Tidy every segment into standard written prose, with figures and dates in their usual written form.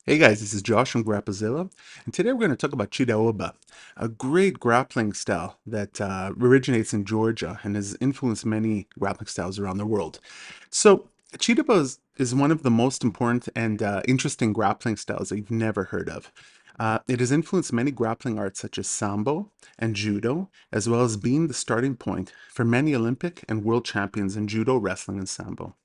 Hey guys, this is Josh from Grapplezilla, and today we're going to talk about Chidaoba, a great grappling style that originates in Georgia and has influenced many grappling styles around the world. So, Chidoaba is one of the most important and interesting grappling styles that you've never heard of. It has influenced many grappling arts such as Sambo and Judo, as well as being the starting point for many Olympic and world champions in Judo, wrestling, and Sambo.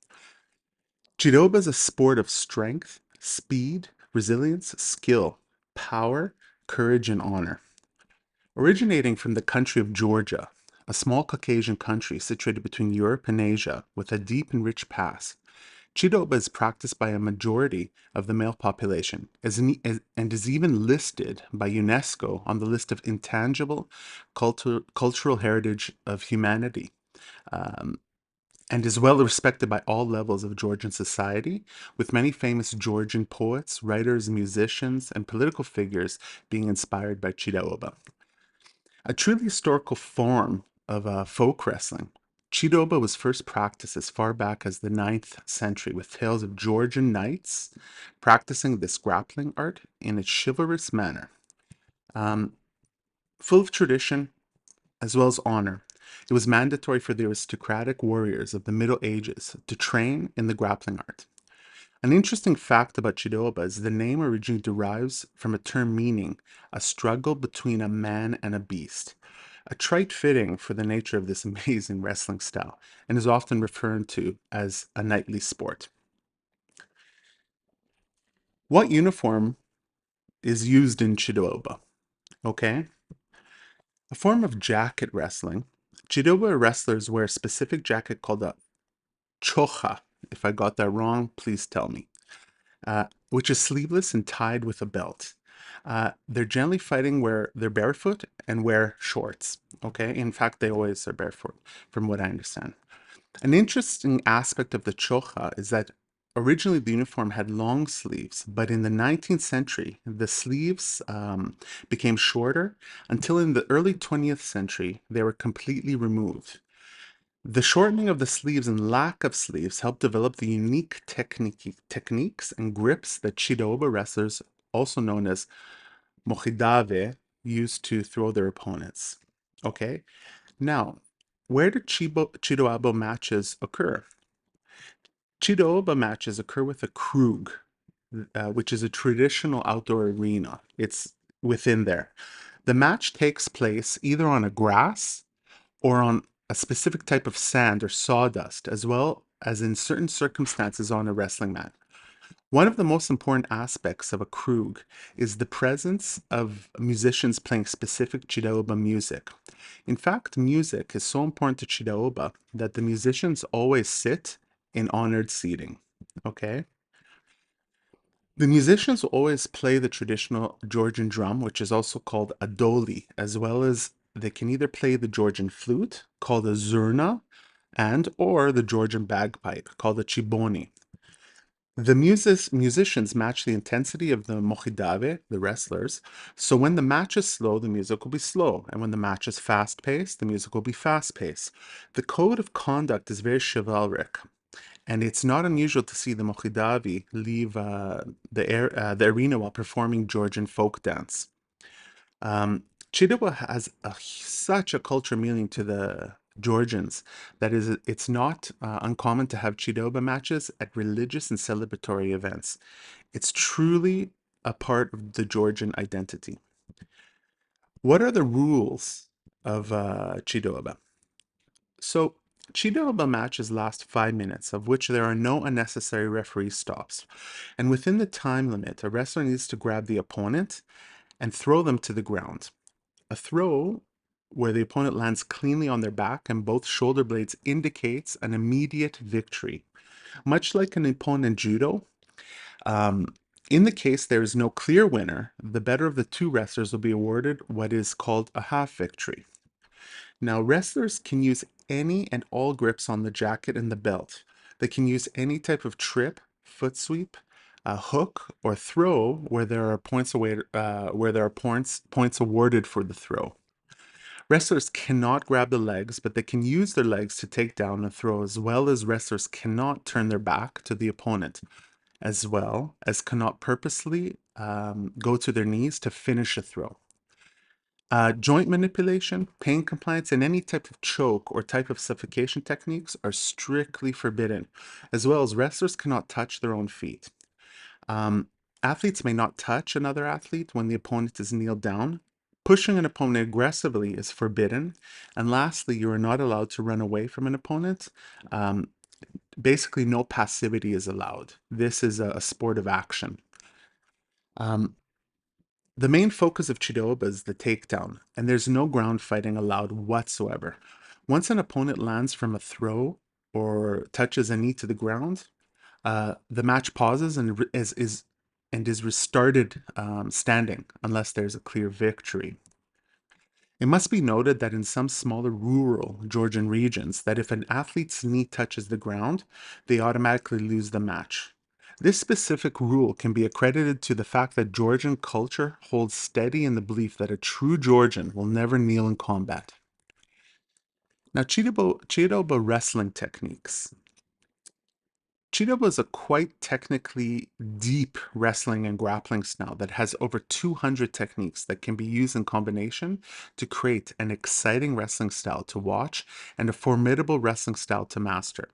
Chidoba is a sport of strength, speed, resilience, skill, power, courage, and honor. Originating from the country of Georgia, a small Caucasian country situated between Europe and Asia with a deep and rich past, Chidoba is practiced by a majority of the male population and is even listed by UNESCO on the list of intangible cultural heritage of humanity. Um, and is well respected by all levels of Georgian society, with many famous Georgian poets, writers, musicians, and political figures being inspired by Chidaoba. A truly historical form of folk wrestling, Chidoba was first practiced as far back as the 9th century, with tales of Georgian knights practicing this grappling art in a chivalrous manner. Um, Full of tradition as well as honor, it was mandatory for the aristocratic warriors of the Middle Ages to train in the grappling art. An interesting fact about Chidoaba is the name originally derives from a term meaning a struggle between a man and a beast, a trait fitting for the nature of this amazing wrestling style, and is often referred to as a knightly sport. What uniform is used in Chidoaba? Okay, a form of jacket wrestling. Chidoaba wrestlers wear a specific jacket called a chocha. If I got that wrong, please tell me. Which is sleeveless and tied with a belt. They're generally fighting where they're barefoot and wear shorts. Okay, in fact, they always are barefoot, from what I understand. An interesting aspect of the chocha is that originally the uniform had long sleeves, but in the 19th century, the sleeves became shorter until in the early 20th century, they were completely removed. The shortening of the sleeves and lack of sleeves helped develop the unique techniques and grips that Chidoba wrestlers, also known as mochidave, used to throw their opponents. Okay, now, where do Chidoaba matches occur? Chidoaba matches occur with a krug, which is a traditional outdoor arena. It's within there. The match takes place either on a grass or on a specific type of sand or sawdust, as well as in certain circumstances on a wrestling mat. One of the most important aspects of a krug is the presence of musicians playing specific Chidaoba music. In fact, music is so important to Chidaoba that the musicians always sit in honored seating. Okay? The musicians will always play the traditional Georgian drum, which is also called a doli, as well as they can either play the Georgian flute, called a zurna, and or the Georgian bagpipe, called a chiboni. The musicians match the intensity of the mochidave, the wrestlers. So when the match is slow, the music will be slow. And when the match is fast paced, the music will be fast paced. The code of conduct is very chivalric. And it's not unusual to see the mochidavi leave the arena while performing Georgian folk dance. Chidoaba has such a cultural meaning to the Georgians that it's not uncommon to have Chidoaba matches at religious and celebratory events. It's truly a part of the Georgian identity. What are the rules of Chidoaba? So, Chidoaba matches last 5 minutes, of which there are no unnecessary referee stops. And within the time limit, a wrestler needs to grab the opponent and throw them to the ground. A throw where the opponent lands cleanly on their back and both shoulder blades indicates an immediate victory. Much like an opponent in judo, um, in the case there is no clear winner, the better of the two wrestlers will be awarded what is called a half victory. Now, wrestlers can use any and all grips on the jacket and the belt. They can use any type of trip, foot sweep, hook, or throw where there are points awarded for the throw. Wrestlers cannot grab the legs, but they can use their legs to take down a throw, as well as wrestlers cannot turn their back to the opponent. as well as cannot purposely go to their knees to finish a throw. Joint manipulation, pain compliance, and any type of choke or type of suffocation techniques are strictly forbidden, as well as wrestlers cannot touch their own feet. Um, Athletes may not touch another athlete when the opponent is kneeled down. Pushing an opponent aggressively is forbidden. And lastly, you are not allowed to run away from an opponent. Um, Basically, no passivity is allowed. This is a sport of action. Um, the main focus of Chidoaba is the takedown, and there's no ground fighting allowed whatsoever. Once an opponent lands from a throw or touches a knee to the ground, the match pauses and is restarted standing unless there's a clear victory. It must be noted that in some smaller rural Georgian regions, that if an athlete's knee touches the ground, they automatically lose the match. This specific rule can be accredited to the fact that Georgian culture holds steady in the belief that a true Georgian will never kneel in combat. Now, Chidoaba wrestling techniques. Chidoaba is a quite technically deep wrestling and grappling style that has over 200 techniques that can be used in combination to create an exciting wrestling style to watch and a formidable wrestling style to master.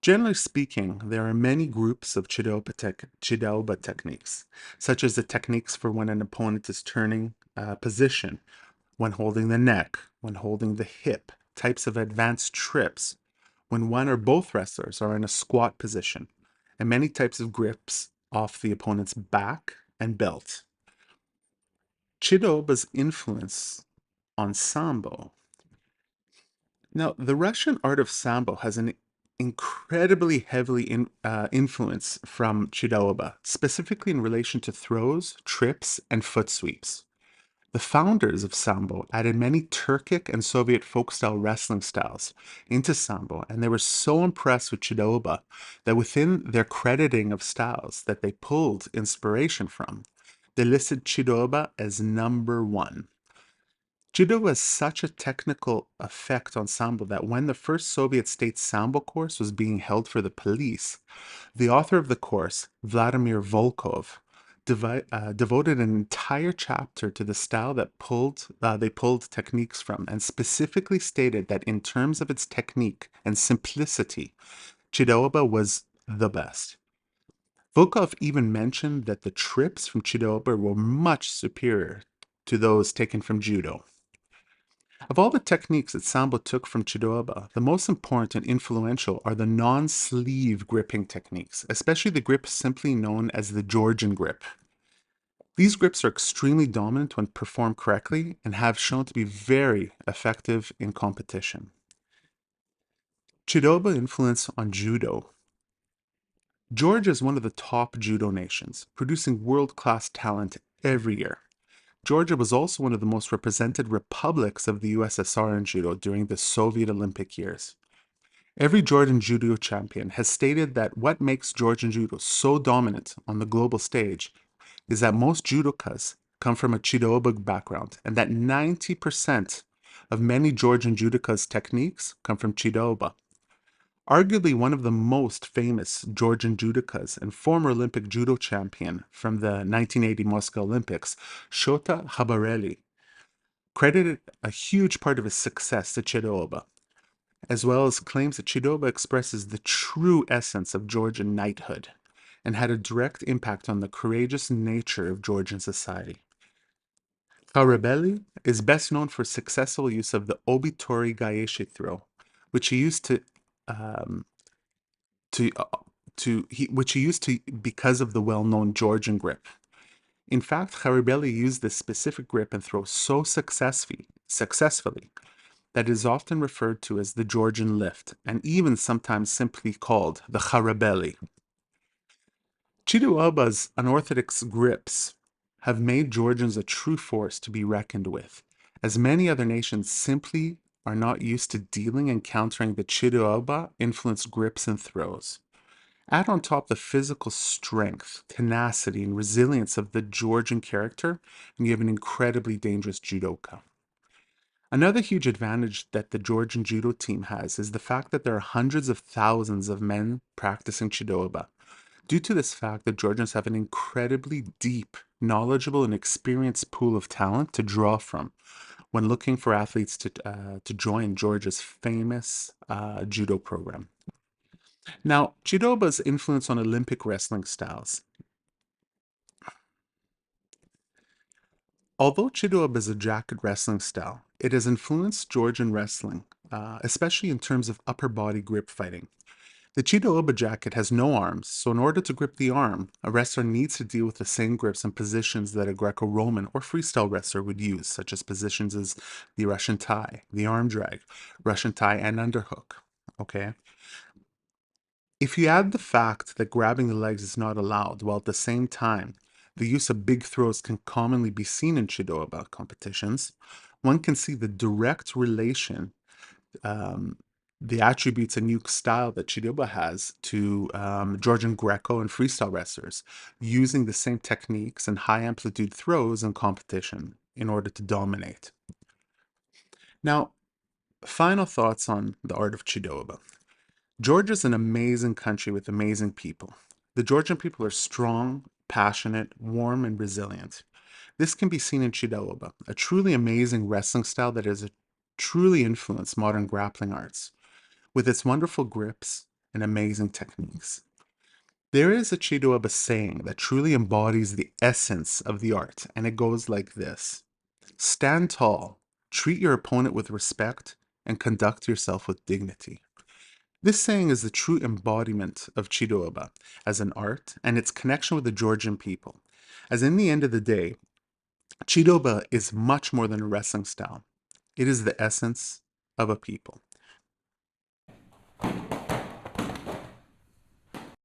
Generally speaking, there are many groups of Chidoaba techniques, such as the techniques for when an opponent is turning position, when holding the neck, when holding the hip, types of advanced trips, when one or both wrestlers are in a squat position, and many types of grips off the opponent's back and belt. Chidoba's influence on Sambo. Now, the Russian art of Sambo has an incredibly heavily influence from Chidoaba, specifically in relation to throws, trips, and foot sweeps. The founders of Sambo added many Turkic and Soviet folk-style wrestling styles into Sambo, and they were so impressed with Chidoaba that within their crediting of styles that they pulled inspiration from, they listed Chidoaba as number one. Judo has such a technical effect on Sambo that when the first Soviet state Sambo course was being held for the police, the author of the course, Vladimir Volkov, devoted an entire chapter to the style that they pulled techniques from, and specifically stated that in terms of its technique and simplicity, Chidoaba was the best. Volkov even mentioned that the trips from Chidoaba were much superior to those taken from judo. Of all the techniques that Sambo took from Chidoaba, the most important and influential are the non-sleeve gripping techniques, especially the grip simply known as the Georgian grip. These grips are extremely dominant when performed correctly and have shown to be very effective in competition. Chidoaba influence on judo. Georgia is one of the top judo nations, producing world-class talent every year. Georgia was also one of the most represented republics of the USSR in judo during the Soviet Olympic years. Every Georgian judo champion has stated that what makes Georgian judo so dominant on the global stage is that most judokas come from a Chidoaba background, and that 90% of many Georgian judokas' techniques come from Chidoaba. Arguably one of the most famous Georgian judokas and former Olympic judo champion from the 1980 Moscow Olympics, Shota Habareli, credited a huge part of his success to Chidoaba, as well as claims that Chidoaba expresses the true essence of Georgian knighthood and had a direct impact on the courageous nature of Georgian society. Kharabeli is best known for successful use of the Obitori Gaeshi throw, which he used um, which he used to because of the well-known Georgian grip. In fact, Kharabeli used this specific grip and throw so successfully that it is often referred to as the Georgian lift, and even sometimes simply called the Kharabeli. Chidoaba's unorthodox grips have made Georgians a true force to be reckoned with, as many other nations simply are not used to dealing and countering the Chidoaba influenced grips and throws. Add on top the physical strength, tenacity, and resilience of the Georgian character, and you have an incredibly dangerous judoka. Another huge advantage that the Georgian judo team has is the fact that there are hundreds of thousands of men practicing Chidoaba. Due to this fact, the Georgians have an incredibly deep, knowledgeable, and experienced pool of talent to draw from when looking for athletes to join Georgia's famous judo program. Now, Chidoaba's influence on Olympic wrestling styles. Although Chidoaba is a jacket wrestling style, it has influenced Georgian wrestling, especially in terms of upper body grip fighting. The Chidoaba jacket has no arms, so in order to grip the arm, a wrestler needs to deal with the same grips and positions that a Greco-Roman or freestyle wrestler would use, such as positions as the Russian tie, the arm drag, Russian tie, and underhook. Okay? If you add the fact that grabbing the legs is not allowed, while at the same time, the use of big throws can commonly be seen in Chidoaba competitions, one can see the direct relation, um, the attributes and unique style that Chidoaba has to Georgian Greco and freestyle wrestlers, using the same techniques and high amplitude throws in competition in order to dominate. Now, final thoughts on the art of Chidoaba. Georgia is an amazing country with amazing people. The Georgian people are strong, passionate, warm, and resilient. This can be seen in Chidaoba, a truly amazing wrestling style that has truly influenced modern grappling arts, with its wonderful grips and amazing techniques. There is a Chidoaba saying that truly embodies the essence of the art, and it goes like this: stand tall, treat your opponent with respect, and conduct yourself with dignity. This saying is the true embodiment of Chidoaba as an art and its connection with the Georgian people. As in the end of the day, Chidoaba is much more than a wrestling style. It is the essence of a people.